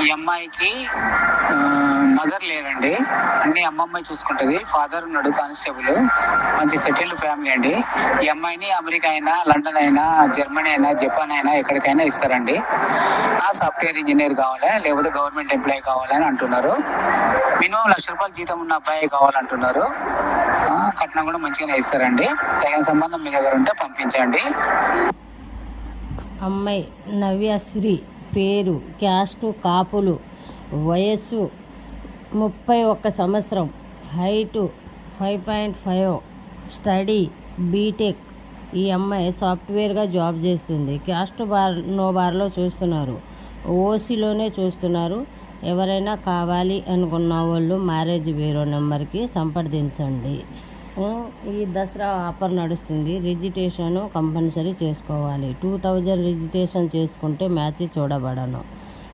ఈ అమ్మాయికి మదర్ లేరండి, అన్ని అమ్మమ్మాయి చూసుకుంటది. ఫాదర్ ఉన్నాడు కానిస్టేబుల్, మంచి సెటిల్డ్ ఫ్యామిలీ అండి. ఈ అమ్మాయిని అమెరికా అయినా, లండన్ అయినా, జర్మనీ అయినా, జపాన్ అయినా ఎక్కడికైనా ఇస్తారండి. సాఫ్ట్వేర్ ఇంజనీర్ కావాలి, లేకపోతే గవర్నమెంట్ ఎంప్లాయీ కావాలని అంటున్నారు. మినిమం ₹1,00,000 జీతం ఉన్న అబ్బాయి కావాలంటున్నారు. కట్నం కూడా మంచిగానే ఇస్తారండి. తగిన సంబంధం మీ దగ్గర ఉంటే పంపించండి. అమ్మాయి నవ్యశ్రీ, పేరు క్యాస్టు కాపులు, వయస్సు 31 సంవత్సరం, హైటు 5.5, స్టడీ బీటెక్. ఈ అమ్మాయి సాఫ్ట్వేర్గా జాబ్ చేస్తుంది. క్యాస్ట్ నో బార్లో చూస్తున్నారు, ఓసీలోనే చూస్తున్నారు. ఎవరైనా కావాలి అనుకున్న వాళ్ళు మ్యారేజ్ బ్యూరో నెంబర్కి సంప్రదించండి. ఈ దసరా ఆఫర్ నడుస్తుంది. రిజిస్ట్రేషన్ కంపల్సరీ చేసుకోవాలి. 2000 రిజిస్ట్రేషన్ చేసుకుంటే మ్యాచ్ చూడబడను.